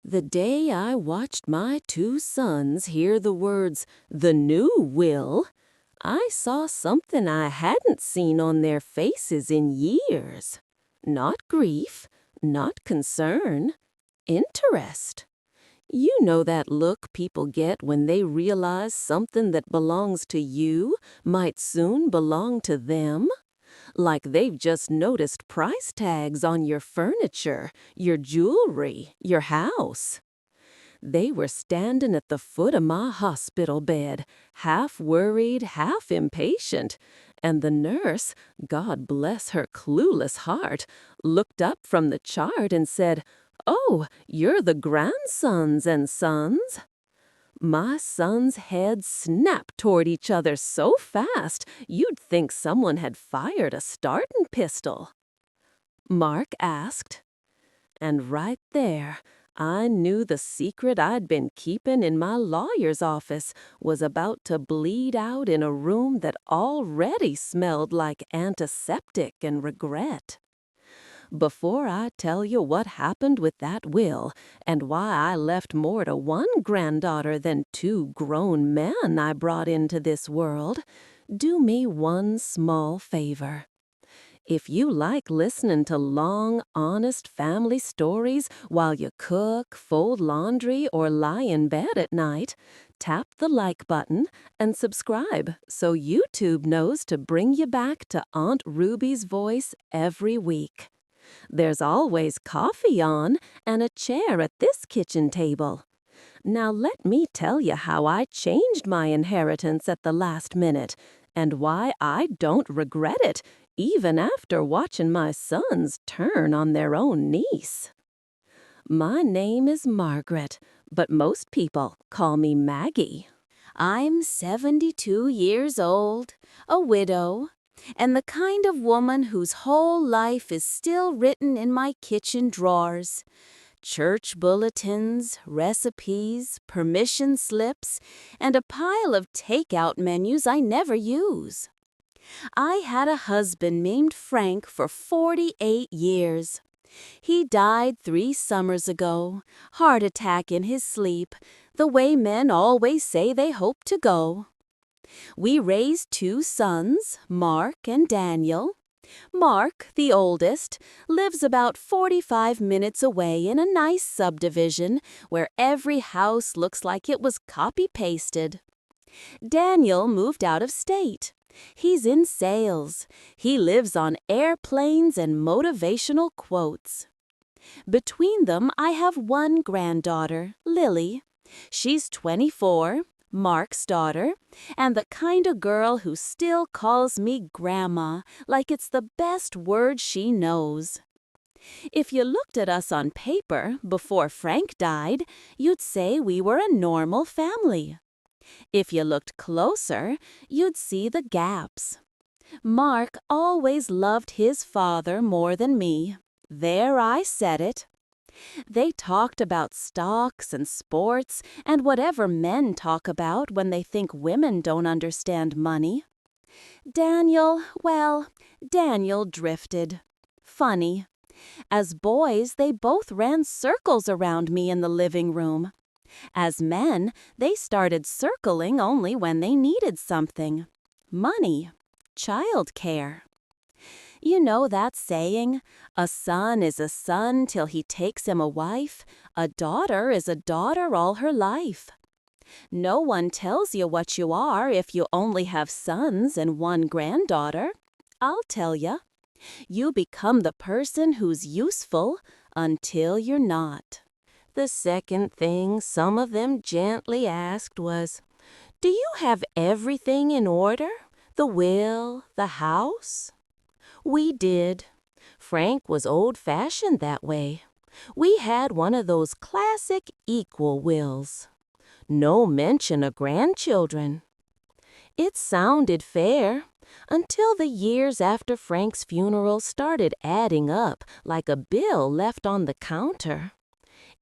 The day I watched my two sons hear the words, "the new will," I saw something I hadn't seen on their faces in years. Not grief, not concern, interest. You know that look people get when they realize something that belongs to you might soon belong to them? Like they've just noticed price tags on your furniture, your jewelry, your house. They were standing at the foot of my hospital bed, half worried, half impatient, and the nurse, God bless her clueless heart, looked up from the chart and said, "Oh, you're the grandsons and sons." My sons' heads snapped toward each other so fast you'd think someone had fired a starting pistol. Mark asked. And right there, I knew the secret I'd been keeping in my lawyer's office was about to bleed out in a room that already smelled like antiseptic and regret. Before I tell you what happened with that will and why I left more to one granddaughter than two grown men I brought into this world, do me one small favor. If you like listening to long, honest family stories while you cook, fold laundry, or lie in bed at night, tap the like button and subscribe so YouTube knows to bring you back to Aunt Ruby's voice every week. There's always coffee on and a chair at this kitchen table. Now let me tell you how I changed my inheritance at the last minute and why I don't regret it even after watching my sons turn on their own niece. My name is Margaret, but most people call me Maggie. I'm 72 years old, a widow, and the kind of woman whose whole life is still written in my kitchen drawers. Church bulletins, recipes, permission slips, and a pile of takeout menus I never use. I had a husband named Frank for 48 years. He died 3 summers ago, heart attack in his sleep, the way men always say they hope to go. We raised 2 sons, Mark and Daniel. Mark, the oldest, lives about 45 minutes away in a nice subdivision where every house looks like it was copy-pasted. Daniel moved out of state. He's in sales. He lives on airplanes and motivational quotes. Between them, I have one granddaughter, Lily. She's 24, Mark's daughter, and the kind of girl who still calls me Grandma like it's the best word she knows. If you looked at us on paper before Frank died, you'd say we were a normal family. If you looked closer, you'd see the gaps. Mark always loved his father more than me. There I said it. They talked about stocks and sports and whatever men talk about when they think women don't understand money. Daniel drifted. Funny. As boys, they both ran circles around me in the living room. As men, they started circling only when they needed something. Money. Childcare. You know that saying, a son is a son till he takes him a wife, a daughter is a daughter all her life. No one tells you what you are if you only have sons and one granddaughter. I'll tell you. You become the person who's useful until you're not. The second thing some of them gently asked was, "Do you have everything in order? The will, the house?" We did. Frank was old-fashioned that way. We had one of those classic equal wills. No mention of grandchildren. It sounded fair until the years after Frank's funeral started adding up like a bill left on the counter.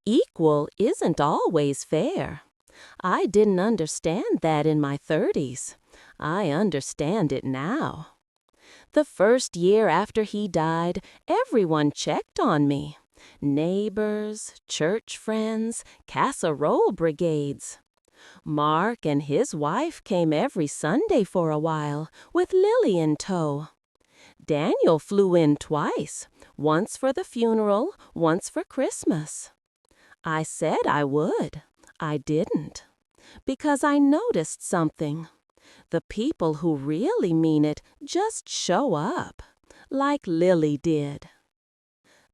Equal isn't always fair. I didn't understand that in my 30s. I understand it now. The first year after he died, everyone checked on me. Neighbors, church friends, casserole brigades. Mark and his wife came every Sunday for a while, with Lily in tow. Daniel flew in twice, once for the funeral, once for Christmas. I said I would. I didn't. Because I noticed something. The people who really mean it just show up, like Lily did.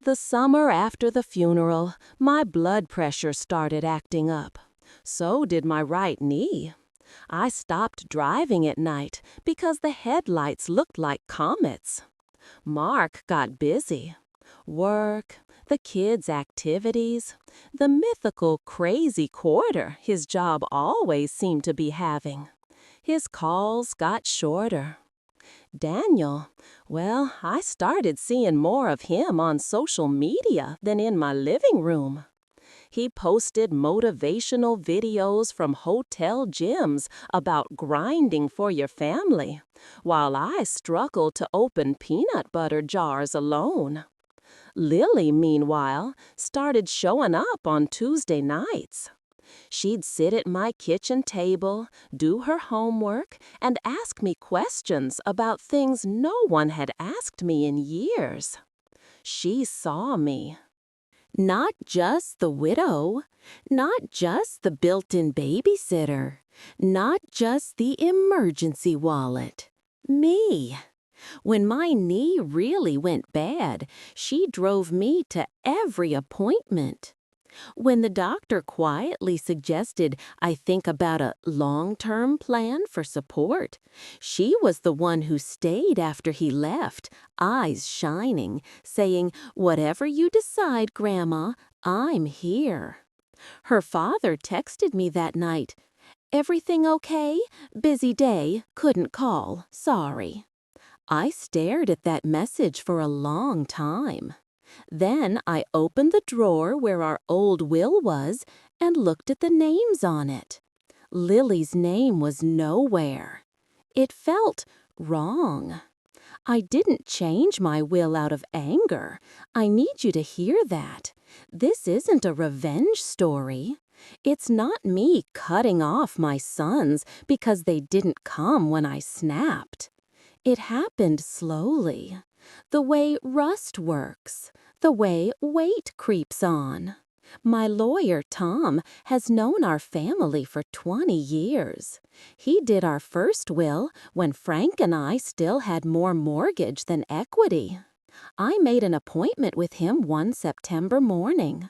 The summer after the funeral, my blood pressure started acting up. So did my right knee. I stopped driving at night because the headlights looked like comets. Mark got busy. Work, the kids' activities, the mythical crazy quarter his job always seemed to be having. His calls got shorter. Daniel, well, I started seeing more of him on social media than in my living room. He posted motivational videos from hotel gyms about grinding for your family, while I struggled to open peanut butter jars alone. Lily, meanwhile, started showing up on Tuesday nights. She'd sit at my kitchen table, do her homework, and ask me questions about things no one had asked me in years. She saw me. Not just the widow, not just the built-in babysitter, not just the emergency wallet. Me. When my knee really went bad, she drove me to every appointment. When the doctor quietly suggested I think about a long-term plan for support, she was the one who stayed after he left, eyes shining, saying, "Whatever you decide, Grandma, I'm here." Her father texted me that night, "Everything okay? Busy day, couldn't call, sorry." I stared at that message for a long time. Then I opened the drawer where our old will was and looked at the names on it. Lily's name was nowhere. It felt wrong. I didn't change my will out of anger. I need you to hear that. This isn't a revenge story. It's not me cutting off my sons because they didn't come when I snapped. It happened slowly, the way rust works, the way weight creeps on. My lawyer, Tom, has known our family for 20 years. He did our first will when Frank and I still had more mortgage than equity. I made an appointment with him one September morning.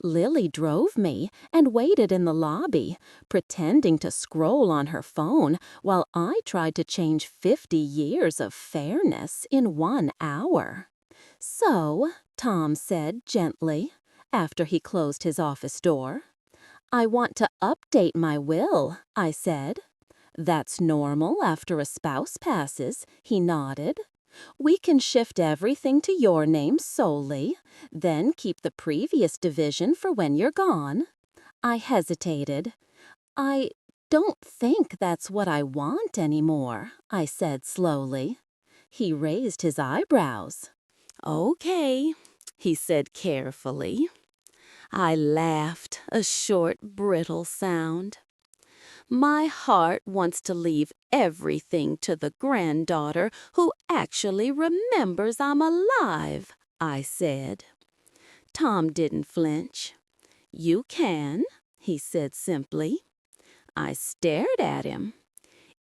Lily drove me and waited in the lobby, pretending to scroll on her phone while I tried to change 50 years of fairness in 1 hour. "So," Tom said gently, after he closed his office door. "I want to update my will," I said. "That's normal after a spouse passes," he nodded. "We can shift everything to your name solely, then keep the previous division for when you're gone." I hesitated. "I don't think that's what I want anymore," I said slowly. He raised his eyebrows. "Okay," he said carefully. I laughed, a short, brittle sound. "My heart wants to leave everything to the granddaughter who actually remembers I'm alive," I said. Tom didn't flinch. "You can," he said simply. I stared at him.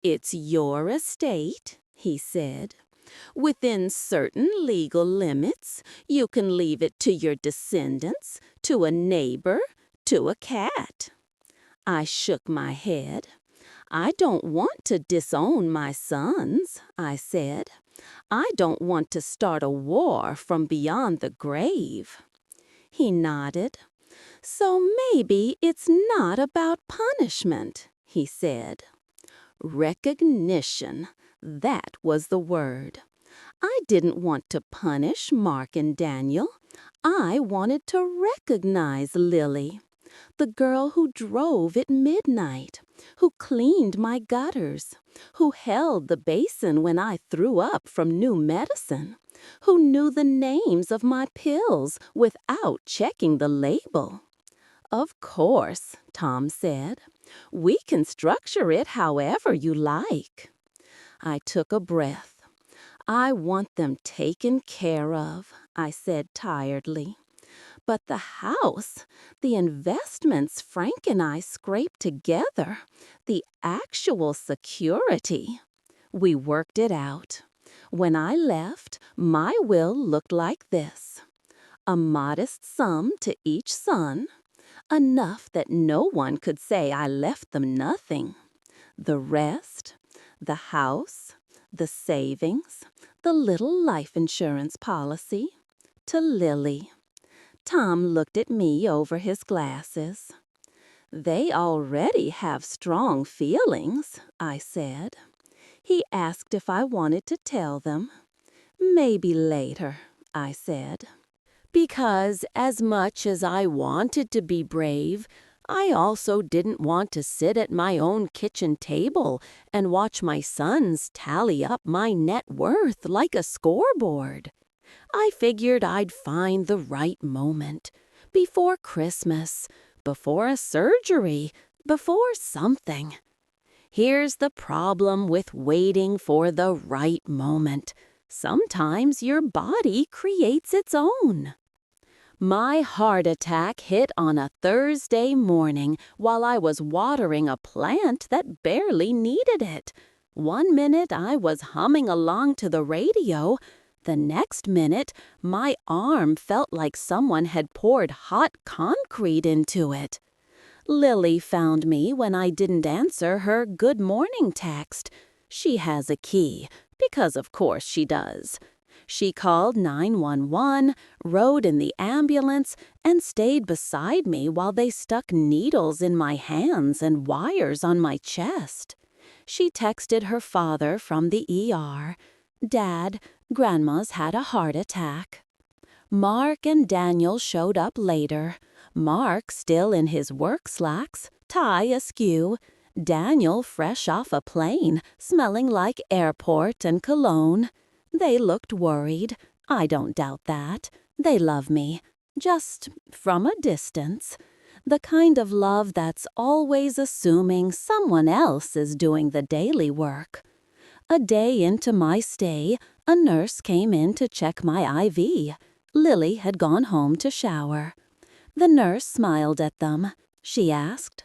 "It's your estate," he said. "Within certain legal limits, you can leave it to your descendants, to a neighbor, to a cat." I shook my head. "I don't want to disown my sons," I said. "I don't want to start a war from beyond the grave." He nodded. "So maybe it's not about punishment," he said. Recognition, that was the word. I didn't want to punish Mark and Daniel. I wanted to recognize Lily, the girl who drove at midnight, who cleaned my gutters, who held the basin when I threw up from new medicine, who knew the names of my pills without checking the label. Of course, Tom said. We can structure it however you like. I took a breath. I want them taken care of, I said tiredly. But the house, the investments Frank and I scraped together, the actual security. We worked it out. When I left, my will looked like this. A modest sum to each son, enough that no one could say I left them nothing. The rest, the house, the savings, the little life insurance policy, to Lily. Tom looked at me over his glasses. They already have strong feelings, I said. He asked if I wanted to tell them. Maybe later, I said. Because as much as I wanted to be brave, I also didn't want to sit at my own kitchen table and watch my sons tally up my net worth like a scoreboard. I figured I'd find the right moment. Before Christmas, before a surgery, before something. Here's the problem with waiting for the right moment. Sometimes your body creates its own. My heart attack hit on a Thursday morning while I was watering a plant that barely needed it. 1 minute I was humming along to the radio. The next minute, my arm felt like someone had poured hot concrete into it. Lily found me when I didn't answer her good morning text. She has a key, because of course she does. She called 911, rode in the ambulance, and stayed beside me while they stuck needles in my hands and wires on my chest. She texted her father from the ER. Dad, Grandma's had a heart attack. Mark and Daniel showed up later. Mark still in his work slacks, tie askew. Daniel fresh off a plane, smelling like airport and cologne. They looked worried. I don't doubt that. They love me. Just from a distance. The kind of love that's always assuming someone else is doing the daily work. A day into my stay, a nurse came in to check my IV. Lily had gone home to shower. The nurse smiled at them. She asked.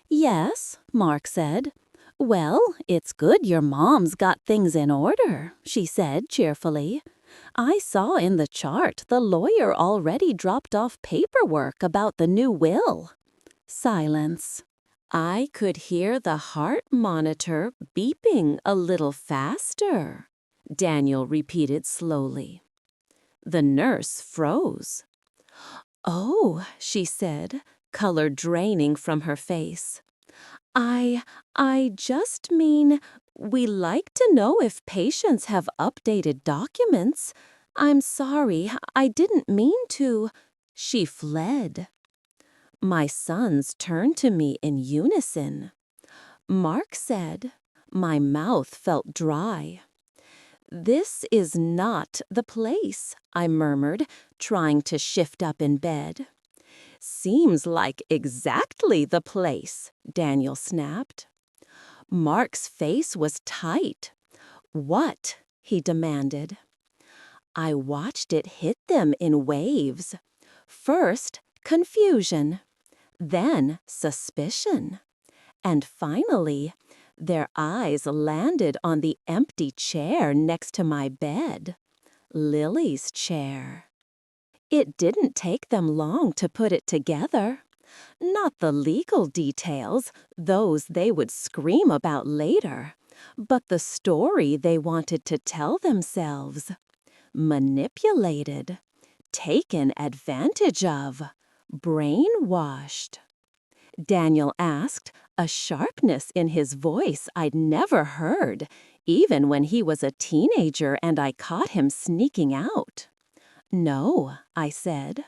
"Yes," Mark said. "Well, it's good your mom's got things in order," she said cheerfully. "I saw in the chart the lawyer already dropped off paperwork about the new will." Silence. I could hear the heart monitor beeping a little faster, Daniel repeated slowly. The nurse froze. "Oh," she said, color draining from her face. I just mean, we like to know if patients have updated documents. I'm sorry, I didn't mean to." She fled. My sons turned to me in unison. Mark said, my mouth felt dry. "This is not the place," I murmured, trying to shift up in bed. "Seems like exactly the place," Daniel snapped. Mark's face was tight. "What?" he demanded. I watched it hit them in waves. First, confusion. Then, suspicion. And finally, their eyes landed on the empty chair next to my bed. Lily's chair. It didn't take them long to put it together. Not the legal details, those they would scream about later, but the story they wanted to tell themselves. Manipulated, taken advantage of, brainwashed. Daniel asked, a sharpness in his voice I'd never heard, even when he was a teenager and I caught him sneaking out. "No," I said.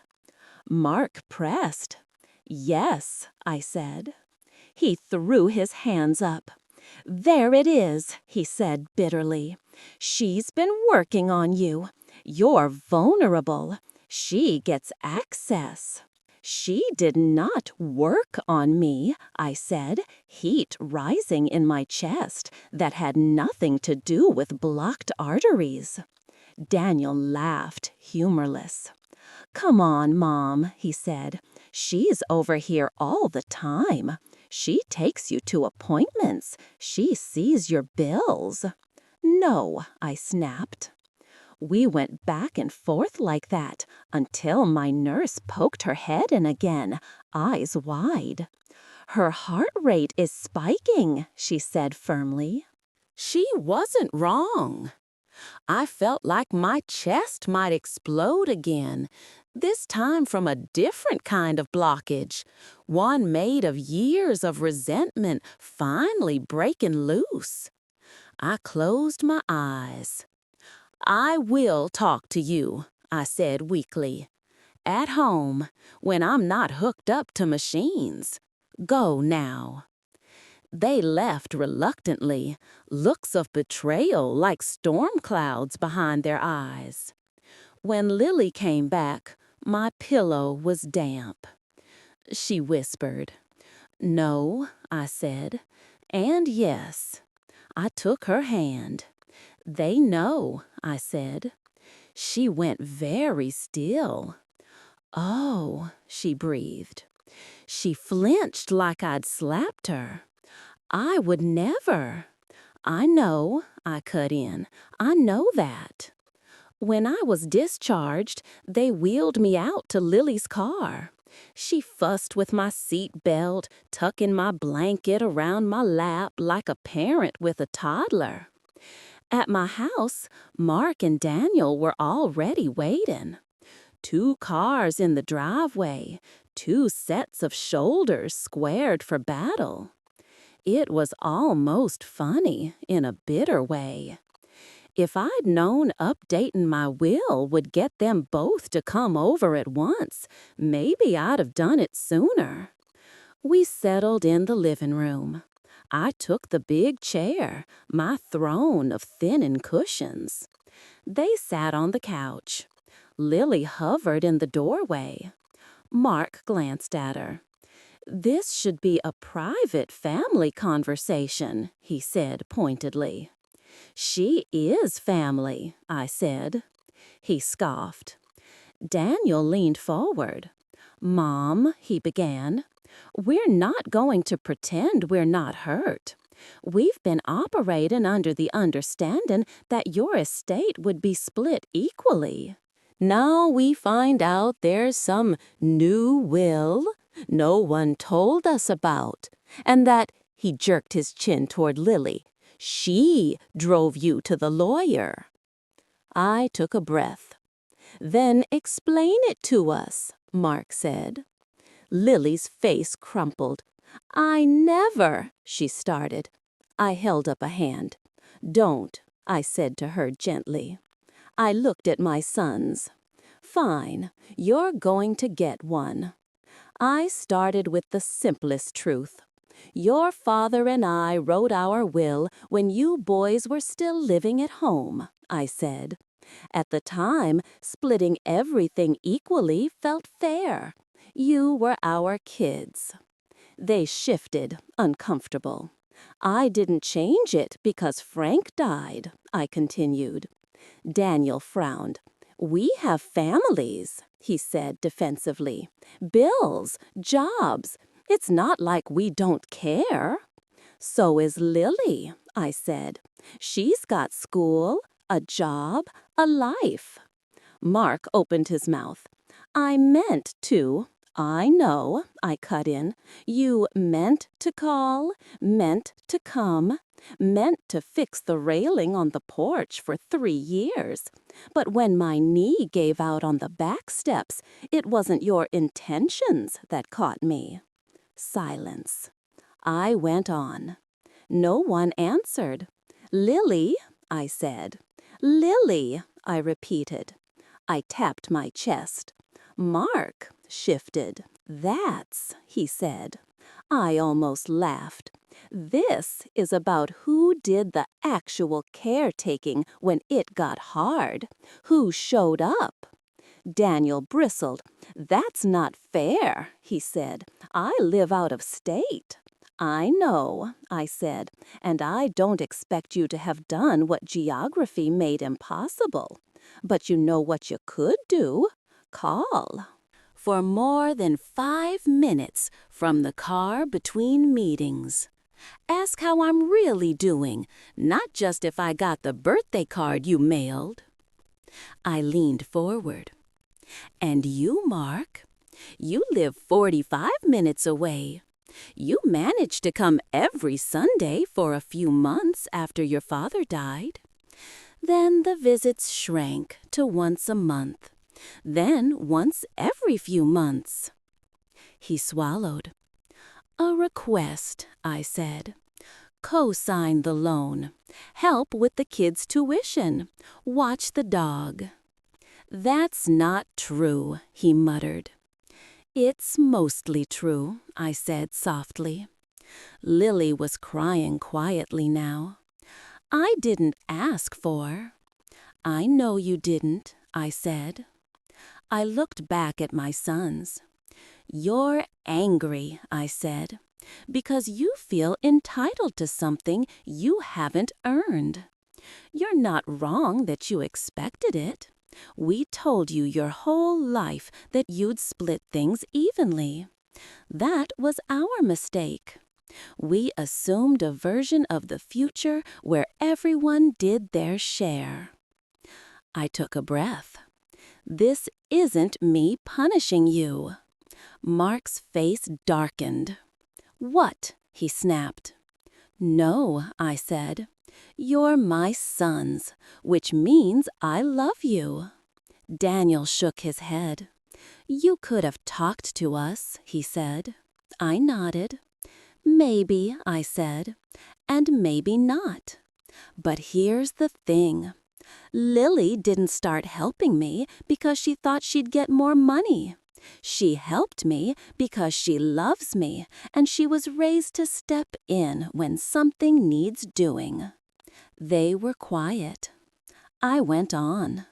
Mark pressed. "Yes," I said. He threw his hands up. "There it is," he said bitterly. "She's been working on you. You're vulnerable. She gets access. She did not work on me, I said, heat rising in my chest that had nothing to do with blocked arteries. Daniel laughed, humorless. Come on, Mom, he said. She's over here all the time. She takes you to appointments. She sees your bills. No, I snapped. We went back and forth like that until my nurse poked her head in again, eyes wide. Her heart rate is spiking, she said firmly. She wasn't wrong. I felt like my chest might explode again, this time from a different kind of blockage, one made of years of resentment finally breaking loose. I closed my eyes. I will talk to you, I said weakly. At home, when I'm not hooked up to machines. Go now. They left reluctantly, looks of betrayal like storm clouds behind their eyes. When Lily came back, my pillow was damp. She whispered. No, I said, and yes. I took her hand. They know, I said. She went very still. Oh, she breathed. She flinched like I'd slapped her. I would never. I know, I cut in. I know that. When I was discharged, they wheeled me out to Lily's car. She fussed with my seat belt, tucking my blanket around my lap like a parent with a toddler. At my house, Mark and Daniel were already waiting. 2 cars in the driveway, 2 sets of shoulders squared for battle. It was almost funny in a bitter way. If I'd known updating my will would get them both to come over at once, maybe I'd have done it sooner. We settled in the living room. I took the big chair, my throne of thinning cushions. They sat on the couch. Lily hovered in the doorway. Mark glanced at her. This should be a private family conversation, he said pointedly. She is family, I said. He scoffed. Daniel leaned forward. Mom, he began, we're not going to pretend we're not hurt. We've been operating under the understanding that your estate would be split equally. Now we find out there's some new will no one told us about, and that, he jerked his chin toward Lily, she drove you to the lawyer. I took a breath. Then explain it to us, Mark said. Lily's face crumpled. I never, she started. I held up a hand. Don't, I said to her gently. I looked at my sons. Fine, you're going to get one. I started with the simplest truth. Your father and I wrote our will when you boys were still living at home, I said. At the time, splitting everything equally felt fair. You were our kids. They shifted, uncomfortable. I didn't change it because Frank died, I continued. Daniel frowned. We have families, he said defensively. Bills, jobs. It's not like we don't care. So is Lily, I said. She's got school, a job, a life. Mark opened his mouth. I meant to. I know, I cut in. You meant to call, meant to come, meant to fix the railing on the porch for 3 years. But when my knee gave out on the back steps, it wasn't your intentions that caught me. Silence. I went on. No one answered. Lily, I said. Lily, I repeated. I tapped my chest. Mark shifted. That's, he said. I almost laughed. This is about who did the actual caretaking when it got hard, who showed up. Daniel bristled. "That's not fair," he said. "I live out of state." "I know," I said, "and I don't expect you to have done what geography made impossible. But you know what you could do? Call." For more than 5 minutes from the car between meetings. Ask how I'm really doing, not just if I got the birthday card you mailed. I leaned forward. "And you, Mark? You live 45 minutes away. You managed to come every Sunday for a few months after your father died. Then the visits shrank to once a month, then once every few months." He swallowed. "A request," I said. "Co-sign the loan. Help with the kids' tuition. Watch the dog." "That's not true," he muttered. "It's mostly true," I said softly. Lily was crying quietly now. "I didn't ask for." "I know you didn't," I said. I looked back at my sons. "You're angry," I said, "because you feel entitled to something you haven't earned. You're not wrong that you expected it. We told you your whole life that you'd split things evenly. That was our mistake. We assumed a version of the future where everyone did their share." I took a breath. "This isn't me punishing you." Mark's face darkened. "What?" he snapped. "No," I said. "You're my sons, which means I love you." Daniel shook his head. "You could have talked to us," he said. I nodded. "Maybe," I said, "and maybe not. But here's the thing. Lily didn't start helping me because she thought she'd get more money. She helped me because she loves me, and she was raised to step in when something needs doing." They were quiet. I went on.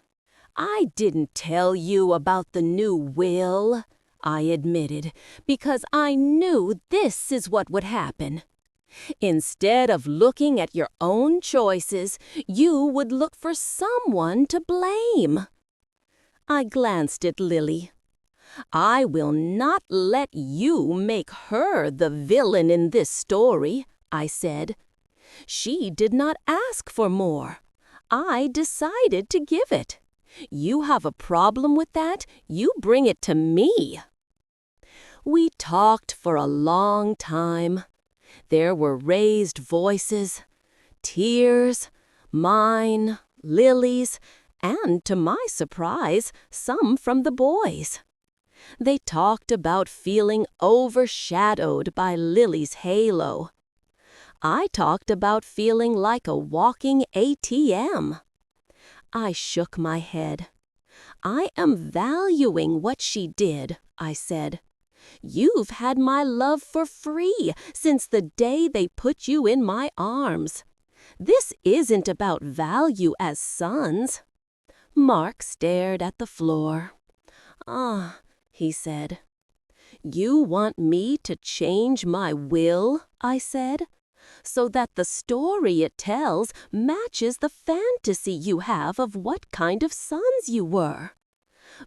"I didn't tell you about the new will," I admitted, "because I knew this is what would happen. Instead of looking at your own choices, you would look for someone to blame." I glanced at Lily. "I will not let you make her the villain in this story," I said. "She did not ask for more. I decided to give it. You have a problem with that, you bring it to me." We talked for a long time. There were raised voices, tears, mine, Lily's, and, to my surprise, some from the boys. They talked about feeling overshadowed by Lily's halo. I talked about feeling like a walking ATM. I shook my head. "I am valuing what she did," I said. "You've had my love for free since the day they put you in my arms. This isn't about value as sons." Mark stared at the floor. "Ah," he said. "You want me to change my will," I said, "so that the story it tells matches the fantasy you have of what kind of sons you were.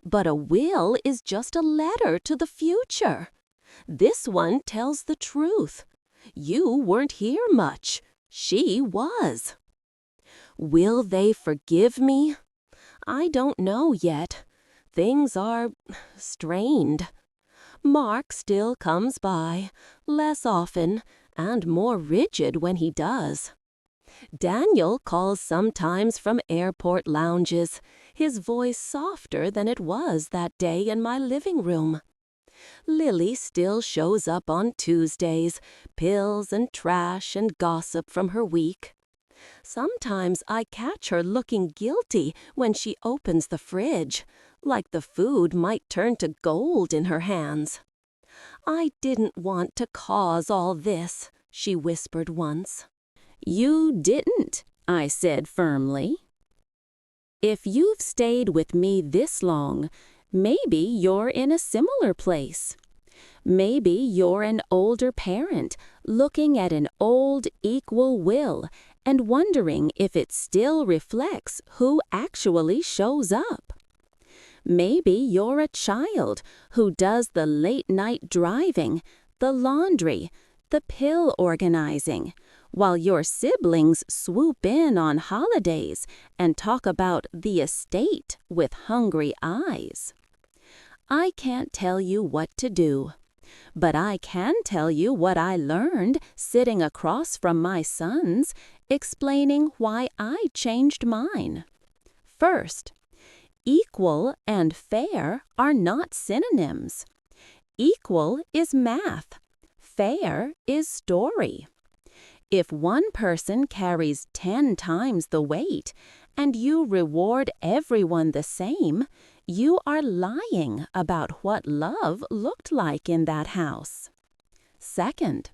But a will is just a letter to the future. This one tells the truth. You weren't here much. She was." Will they forgive me? I don't know yet. Things are strained. Mark still comes by, less often, and more rigid when he does. Daniel calls sometimes from airport lounges, his voice softer than it was that day in my living room. Lily still shows up on Tuesdays, pills and trash and gossip from her week. Sometimes I catch her looking guilty when she opens the fridge, like the food might turn to gold in her hands. I didn't want to cause all this, she whispered once. You didn't, I said firmly. If you've stayed with me this long, maybe you're in a similar place. Maybe you're an older parent looking at an old equal will and wondering if it still reflects who actually shows up. Maybe you're a child who does the late-night driving, the laundry, the pill organizing, while your siblings swoop in on holidays and talk about the estate with hungry eyes. I can't tell you what to do, but I can tell you what I learned sitting across from my sons, explaining why I changed mine. First, equal and fair are not synonyms. Equal is math. Fair is story. If one person carries 10 times the weight and you reward everyone the same, you are lying about what love looked like in that house. Second,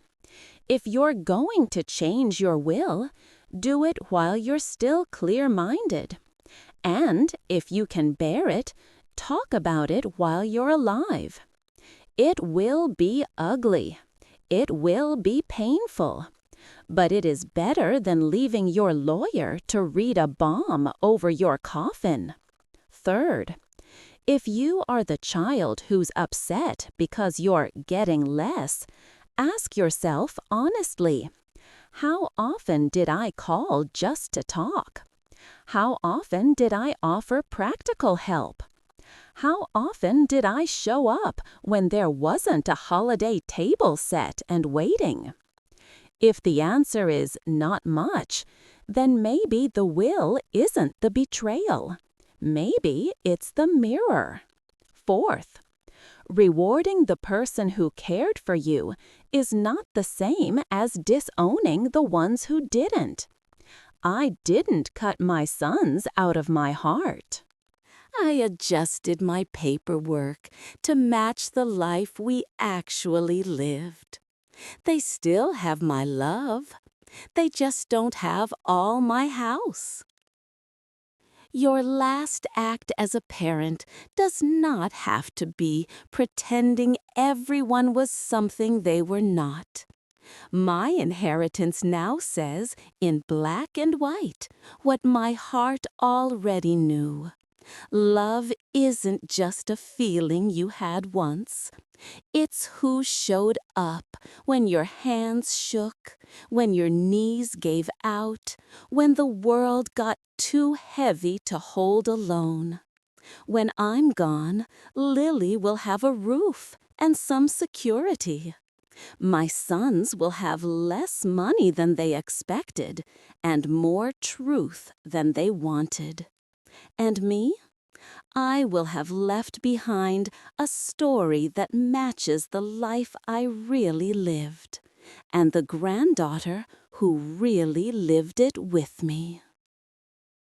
if you're going to change your will, do it while you're still clear-minded. And if you can bear it, talk about it while you're alive. It will be ugly. It will be painful. But it is better than leaving your lawyer to read a bomb over your coffin. Third, if you are the child who's upset because you're getting less, ask yourself honestly, how often did I call just to talk? How often did I offer practical help? How often did I show up when there wasn't a holiday table set and waiting? If the answer is not much, then maybe the will isn't the betrayal. Maybe it's the mirror. Fourth, rewarding the person who cared for you is not the same as disowning the ones who didn't. I didn't cut my sons out of my heart. I adjusted my paperwork to match the life we actually lived. They still have my love. They just don't have all my house. Your last act as a parent does not have to be pretending everyone was something they were not. My inheritance now says, in black and white, what my heart already knew. Love isn't just a feeling you had once. It's who showed up when your hands shook, when your knees gave out, when the world got too heavy to hold alone. When I'm gone, Lily will have a roof and some security. My sons will have less money than they expected and more truth than they wanted. And me? I will have left behind a story that matches the life I really lived, and the granddaughter who really lived it with me.